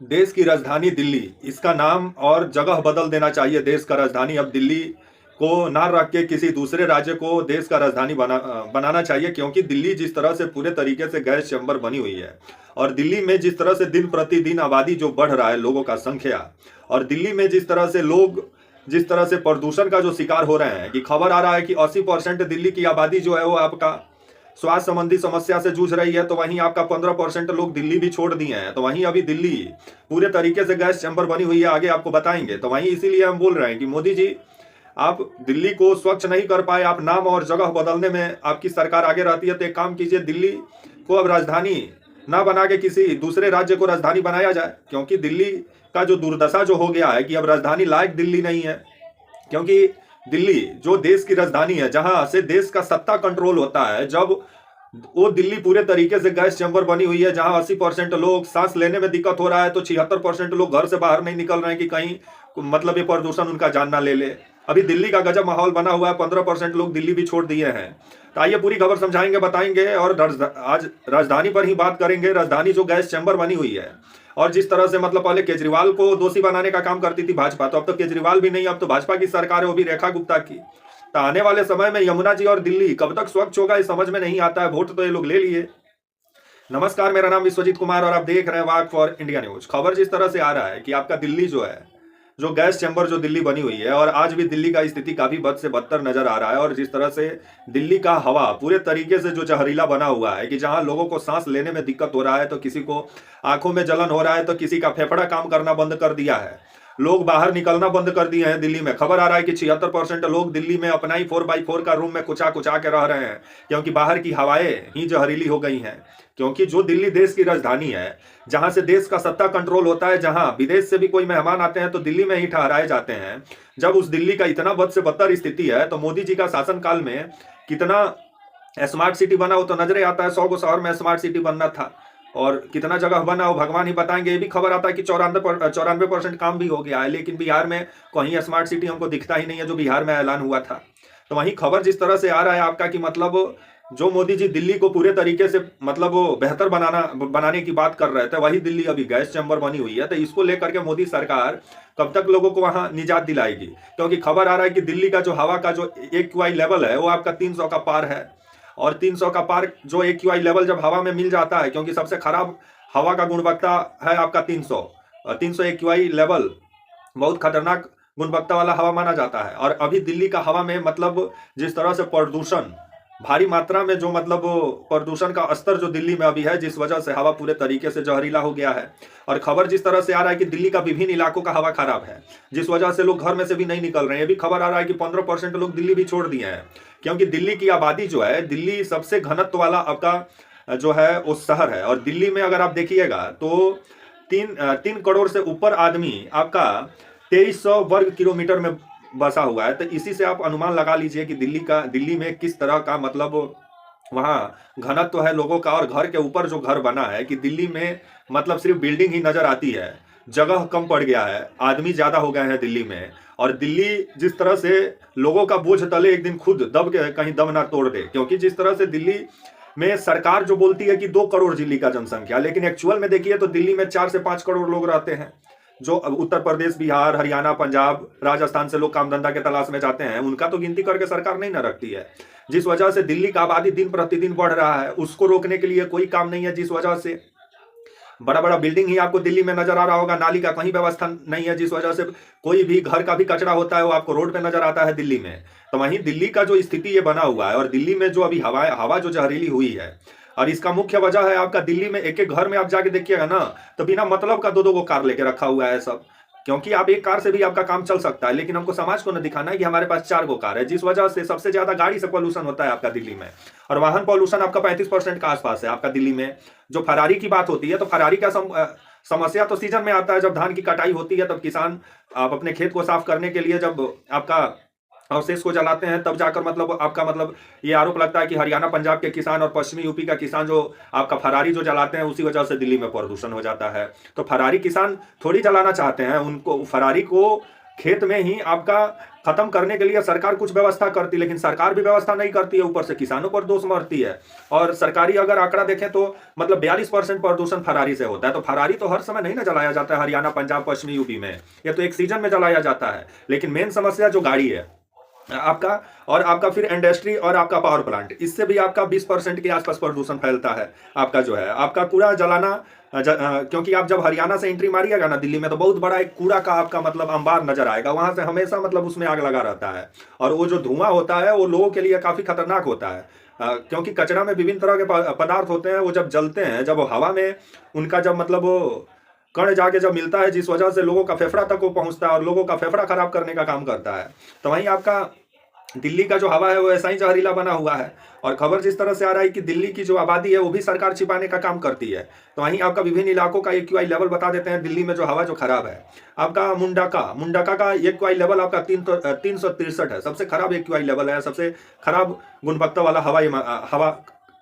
देश की राजधानी दिल्ली, इसका नाम और जगह बदल देना चाहिए। देश का राजधानी अब दिल्ली को ना रख के किसी दूसरे राज्य को देश का राजधानी बनाना चाहिए, क्योंकि दिल्ली जिस तरह से पूरे तरीके से गैस चैम्बर बनी हुई है, और दिल्ली में जिस तरह से दिन प्रतिदिन आबादी जो बढ़ रहा है, लोगों का संख्या, और दिल्ली में जिस तरह से लोग जिस तरह से प्रदूषण का जो शिकार हो रहे हैं, कि खबर आ रहा है कि 80% दिल्ली की आबादी जो है वो आपका स्वास्थ्य संबंधी समस्या से जूझ रही है, तो वहीं आपका 15% लोग दिल्ली भी छोड़ दिए हैं। तो वहीं अभी दिल्ली पूरे तरीके से गैस चैम्बर बनी हुई है, आगे आपको बताएंगे। तो वहीं इसीलिए हम बोल रहे हैं कि मोदी जी, आप दिल्ली को स्वच्छ नहीं कर पाए, आप नाम और जगह बदलने में आपकी सरकार आगे रहती है, तो एक काम कीजिए, दिल्ली को अब राजधानी ना बना के किसी दूसरे राज्य को राजधानी बनाया जाए। क्योंकि दिल्ली का जो दुर्दशा जो हो गया है कि अब राजधानी लायक दिल्ली नहीं है, क्योंकि दिल्ली जो देश की राजधानी है, जहां से देश का सत्ता कंट्रोल होता है, जब वो दिल्ली पूरे तरीके से गैस चैम्बर बनी हुई है, जहां 80% लोग सांस लेने में दिक्कत हो रहा है, तो 76% लोग घर से बाहर नहीं निकल रहे हैं कि कहीं मतलब ये प्रदूषण उनका जान ना ले ले। अभी दिल्ली का गजब माहौल बना हुआ है, 15% लोग दिल्ली भी छोड़ दिए हैं। तो आइए पूरी खबर समझाएंगे, बताएंगे, और आज राजधानी पर ही बात करेंगे। राजधानी जो गैस चैम्बर बनी हुई है, और जिस तरह से मतलब पहले केजरीवाल को दोषी बनाने का काम करती थी भाजपा, तो अब तो केजरीवाल भी नहीं, अब तो भाजपा की सरकार है, वो भी रेखा गुप्ता की। तो आने वाले समय में यमुना जी और दिल्ली कब तक स्वच्छ होगा, ये समझ में नहीं आता है। वोट तो ये लोग ले लिए। नमस्कार, मेरा नाम विश्वजीत कुमार और आप देख रहे हैं वाक फॉर इंडिया न्यूज। खबर जिस तरह से आ रहा है कि आपका दिल्ली जो है, जो गैस चैम्बर जो दिल्ली बनी हुई है, और आज भी दिल्ली का स्थिति काफी बद से बदतर नजर आ रहा है। और जिस तरह से दिल्ली का हवा पूरे तरीके से जो जहरीला बना हुआ है, कि जहां लोगों को सांस लेने में दिक्कत हो रहा है, तो किसी को आंखों में जलन हो रहा है, तो किसी का फेफड़ा काम करना बंद कर दिया है, लोग बाहर निकलना बंद कर दिए हैं दिल्ली में। खबर आ रहा है कि 76% लोग दिल्ली में अपना ही 4x4 का रूम में कुचा कुचा के रह रहे हैं, क्योंकि बाहर की हवाएं ही जहरीली हो गई हैं। क्योंकि जो दिल्ली देश की राजधानी है, जहां से देश का सत्ता कंट्रोल होता है, जहां विदेश से भी कोई मेहमान आते हैं तो दिल्ली में ही ठहराए जाते हैं, जब उस दिल्ली का इतना बद से बदतर स्थिति है, तो मोदी जी का शासनकाल में कितना स्मार्ट सिटी बना हो तो नजरे आता है। 100 शहर में स्मार्ट सिटी बनना था, और कितना जगह बना हो भगवान ही बताएंगे। ये भी खबर आता है कि 94% काम भी हो गया है, लेकिन बिहार में कहीं स्मार्ट सिटी हमको दिखता ही नहीं है, जो बिहार में ऐलान हुआ था। तो वहीं खबर जिस तरह से आ रहा है आपका, कि मतलब जो मोदी जी दिल्ली को पूरे तरीके से मतलब वो बेहतर बनाने की बात कर रहे थे, वही दिल्ली अभी गैस चैम्बर बनी हुई है। तो इसको लेकर के मोदी सरकार कब तक लोगों को वहां निजात दिलाएगी? क्योंकि खबर आ रहा है कि दिल्ली का जो हवा का जो AQI लेवल है, वो आपका 300 का पार है। और 300 का पार जो AQI लेवल जब हवा में मिल जाता है, क्योंकि सबसे खराब हवा का गुणवत्ता है आपका 300, और 300 AQI लेवल बहुत खतरनाक गुणवत्ता वाला हवा माना जाता है। और अभी दिल्ली का हवा में मतलब जिस तरह से प्रदूषण भारी मात्रा में, जो मतलब प्रदूषण का स्तर जो दिल्ली में अभी है, जिस वजह से हवा पूरे तरीके से जहरीला हो गया है। और खबर जिस तरह से आ रहा है कि दिल्ली का विभिन्न इलाकों का हवा खराब है, जिस वजह से लोग घर में से भी नहीं निकल रहे हैं। ये भी खबर आ रहा है कि 15% लोग दिल्ली भी छोड़ दिए हैं, क्योंकि दिल्ली की आबादी जो है, दिल्ली सबसे घनत्व वाला आपका जो है वो शहर है। और दिल्ली में अगर आप देखिएगा तो 3 करोड़ से ऊपर आदमी आपका 2300 वर्ग किलोमीटर में बसा हुआ है। तो इसी से आप अनुमान लगा लीजिए कि दिल्ली में किस तरह का मतलब वहाँ घनत्व है लोगों का। और घर के ऊपर जो घर बना है, कि दिल्ली में मतलब सिर्फ बिल्डिंग ही नजर आती है, जगह कम पड़ गया है, आदमी ज्यादा हो गए हैं दिल्ली में। और दिल्ली जिस तरह से लोगों का बोझ तले एक दिन खुद दब के कहीं दम ना तोड़ दे। क्योंकि जिस तरह से दिल्ली में सरकार जो बोलती है कि 2 करोड़ दिल्ली का जनसंख्या, लेकिन एक्चुअल में देखिए तो दिल्ली में 4 से 5 करोड़ लोग रहते हैं। जो उत्तर प्रदेश, बिहार, हरियाणा, पंजाब, राजस्थान से लोग काम धंधा के तलाश में जाते हैं, उनका तो गिनती करके सरकार नहीं ना रखती है। जिस वजह से दिल्ली का आबादी दिन प्रतिदिन बढ़ रहा है, उसको रोकने के लिए कोई काम नहीं है। जिस वजह से बड़ा बड़ा बिल्डिंग ही आपको दिल्ली में नजर आ रहा होगा, नाली का कहीं व्यवस्था नहीं है, जिस वजह से कोई भी घर का भी कचरा होता है वो आपको रोड पे नजर आता है दिल्ली में। तो वहीं दिल्ली का जो स्थिति ये बना हुआ है, और दिल्ली में जो अभी हवा जो जहरीली हुई है, और इसका मुख्य वजह है आपका दिल्ली में एक एक घर में आप जाके देखिएगा ना, तो बिना मतलब का 2-2 कार लेके रखा हुआ है सब। क्योंकि आप एक कार से भी आपका काम चल सकता है, लेकिन हमको समाज को न दिखाना है कि हमारे पास 4 कार है, जिस वजह से सबसे ज्यादा गाड़ी से पॉल्यूशन होता है आपका दिल्ली में। और वाहन पॉल्यूशन आपका 35% का आसपास है आपका दिल्ली में। जो फरारी की बात होती है, तो फरारी का समस्या तो सीजन में आता है, जब धान की कटाई होती है, तब किसान आप अपने खेत को साफ करने के लिए जब आपका अवशेष को जलाते हैं, तब जाकर मतलब आपका मतलब ये आरोप लगता है कि हरियाणा, पंजाब के किसान और पश्चिमी यूपी का किसान जो आपका फरारी जो जलाते हैं, उसी वजह से दिल्ली में प्रदूषण हो जाता है। तो फरारी किसान थोड़ी जलाना चाहते हैं, उनको फरारी को खेत में ही आपका खत्म करने के लिए सरकार कुछ व्यवस्था करती है, लेकिन सरकार भी व्यवस्था नहीं करती है, ऊपर से किसानों पर दोष मरती है। और सरकारी अगर आंकड़ा देखें तो मतलब 42% प्रदूषण फरारी से होता है। तो फरारी तो हर समय नहीं ना जलाया जाता है हरियाणा, पंजाब, पश्चिमी यूपी में, ये तो एक सीजन में जलाया जाता है। लेकिन मेन समस्या जो गाड़ी है आपका, और आपका फिर इंडस्ट्री और आपका पावर प्लांट, इससे भी आपका 20% के आसपास प्रदूषण फैलता है। आपका जो है आपका कूड़ा जलाना, क्योंकि आप जब हरियाणा से एंट्री मारिएगा ना दिल्ली में, तो बहुत बड़ा एक कूड़ा का आपका मतलब अंबार नजर आएगा, वहां से हमेशा मतलब उसमें आग लगा रहता है। और वो जो धुआं होता है वो लोगों के लिए काफी खतरनाक होता है, क्योंकि कचरा में विभिन्न तरह के पदार्थ होते हैं, वो जब जलते हैं, जब वो हवा में उनका जब मतलब वो कण जाके जब मिलता है, जिस वजह से लोगों का फेफड़ा तक वो पहुंचता है और लोगों का फेफड़ा खराब करने का काम करता है। तो वहीं आपका दिल्ली का जो हवा है वो ऐसा ही जहरीला बना हुआ है। और खबर जिस तरह से आ रहा है कि दिल्ली की जो आबादी है वो भी सरकार छिपाने का काम करती है। तो वहीं आपका विभिन्न इलाकों का एक्यूआई लेवल बता देते हैं दिल्ली में जो हवा जो खराब है। आपका मुंडाका का एक्यूआई लेवल आपका 363 है, सबसे खराब एक्यूआई लेवल है, सबसे खराब गुणवत्ता वाला हवा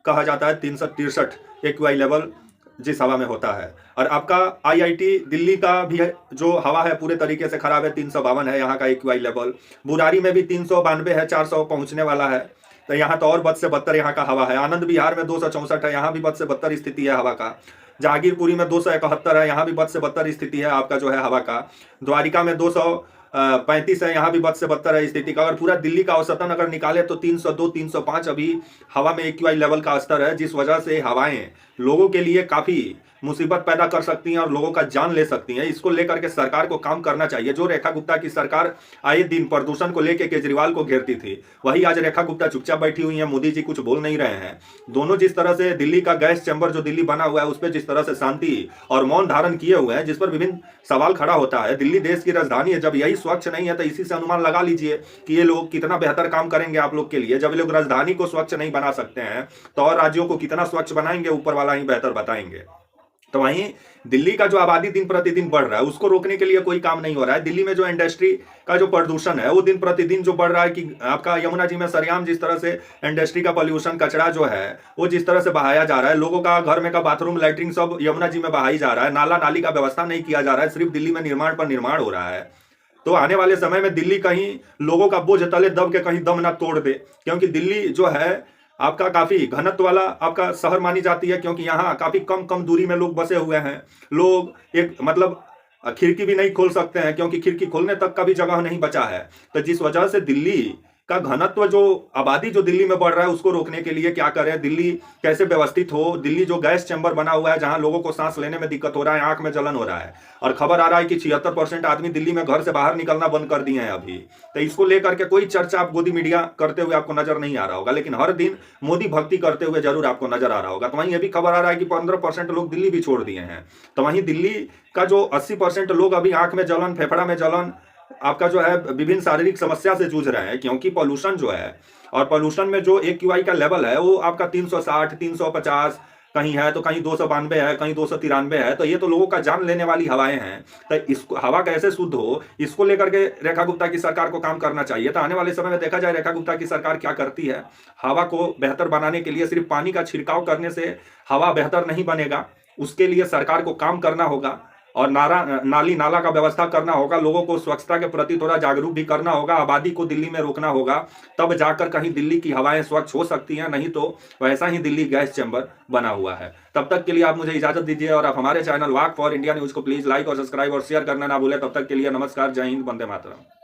कहा जाता है 363 एक्यूआई लेवल जिस हवा में होता है। और आपका आईआईटी दिल्ली का भी जो हवा है पूरे तरीके से खराब है, 352 है यहाँ का एक्यूआई लेवल। बुरारी में भी 392 है, 400 पहुंचने वाला है। तो यहाँ तो और बद से बदतर यहाँ का हवा है। आनंद विहार में 264 है, यहाँ भी बद से बदतर स्थिति है हवा का। जहांगीरपुरी में 271 है, यहाँ भी बद से बदतर स्थिति है आपका जो है हवा का। द्वारिका में 235 है, यहाँ भी बद से बदतर है स्थिति का। अगर पूरा दिल्ली का औसतन अगर निकाले तो 302 305 अभी हवा में एक्यूआई लेवल का स्तर है, जिस वजह से हवाएं लोगों के लिए काफी मुसीबत पैदा कर सकती हैं और लोगों का जान ले सकती हैं। इसको लेकर के सरकार को काम करना चाहिए। जो रेखा गुप्ता की सरकार आए दिन प्रदूषण को लेकर केजरीवाल को घेरती थी, वही आज रेखा गुप्ता चुपचाप बैठी हुई है, मोदी जी कुछ बोल नहीं रहे हैं। दोनों जिस तरह से दिल्ली का गैस चैम्बर जो दिल्ली बना हुआ है उस पर जिस तरह से शांति और मौन धारण किए हुए हैं, जिस पर विभिन्न सवाल खड़ा होता है। दिल्ली देश की राजधानी है, जब यही स्वच्छ नहीं है तो इसी से अनुमान लगा लीजिए कि ये लोग कितना बेहतर काम करेंगे आप लोग के लिए। जब ये लोग राजधानी को स्वच्छ नहीं बना सकते हैं तो और राज्यों को कितना स्वच्छ बनाएंगे, ऊपर वाला ही बेहतर बताएंगे। तो वहीं दिल्ली का जो आबादी दिन प्रतिदिन बढ़ रहा है उसको रोकने के लिए कोई काम नहीं हो रहा है। दिल्ली में जो इंडस्ट्री का जो प्रदूषण है वो दिन प्रतिदिन जो बढ़ रहा है, कि आपका यमुना जी में सरेआम जिस तरह से इंडस्ट्री का पॉल्यूशन कचरा जो है वो जिस तरह से बहाया जा रहा है, लोगों का घर में का बाथरूम लैट्रिन सब यमुना जी में बहाई जा रहा है, नाला नाली का व्यवस्था नहीं किया जा रहा है, सिर्फ दिल्ली में निर्माण पर निर्माण हो रहा है। तो आने वाले समय में दिल्ली कहीं लोगों का बोझ तले दब के कहीं दम ना तोड़ दे, क्योंकि दिल्ली जो है आपका काफी घनत्व वाला आपका शहर मानी जाती है, क्योंकि यहाँ काफी कम दूरी में लोग बसे हुए हैं। लोग एक मतलब खिड़की भी नहीं खोल सकते हैं, क्योंकि खिड़की खोलने तक का भी जगह नहीं बचा है। तो जिस वजह से दिल्ली का घनत्व जो आबादी जो दिल्ली में बढ़ रहा है उसको रोकने के लिए क्या करें, दिल्ली कैसे व्यवस्थित हो। दिल्ली जो गैस चैम्बर बना हुआ है जहां लोगों को सांस लेने में दिक्कत हो रहा है, आंख में जलन हो रहा है, और खबर आ रहा है कि 76% आदमी दिल्ली में घर से बाहर निकलना बंद कर दिए हैं अभी। तो इसको लेकर के कोई चर्चा आप गोदी मीडिया करते हुए आपको नजर नहीं आ रहा होगा, लेकिन हर दिन मोदी भक्ति करते हुए जरूर आपको नजर आ रहा होगा। तो वहीं ये भी खबर आ रहा है कि 15% लोग दिल्ली भी छोड़ दिए हैं। तो वहीं दिल्ली का जो 80% लोग अभी आंख में जलन, फेफड़ा में जलन, आपका जो है विभिन्न शारीरिक समस्या से जूझ रहे हैं, क्योंकि पॉल्यूशन जो है, और पॉल्यूशन में जो एक्यूआई का लेवल है वो आपका 360 350 कहीं है, तो कहीं 292 है, कहीं 293 है। तो ये तो लोगों का जान लेने वाली हवाएं हैं। तो इसको हवा कैसे शुद्ध हो, इसको लेकर के रेखा गुप्ता की सरकार को काम करना चाहिए। तो आने वाले समय में देखा जाए रेखा गुप्ता की सरकार क्या करती है। हवा को बेहतर बनाने के लिए सिर्फ पानी का छिड़काव करने से हवा बेहतर नहीं बनेगा, उसके लिए सरकार को काम करना होगा और नाली नाला का व्यवस्था करना होगा। लोगों को स्वच्छता के प्रति थोड़ा जागरूक भी करना होगा, आबादी को दिल्ली में रोकना होगा, तब जाकर कहीं दिल्ली की हवाएं स्वच्छ हो सकती हैं, नहीं तो वैसा ही दिल्ली गैस चैम्बर बना हुआ है। तब तक के लिए आप मुझे इजाजत दीजिए, और आप हमारे channel walk for India news को प्लीज लाइक और सब्सक्राइब और शेयर करना ना भूलें। तब तक के लिए नमस्कार, जय हिंद, वंदे मातरम।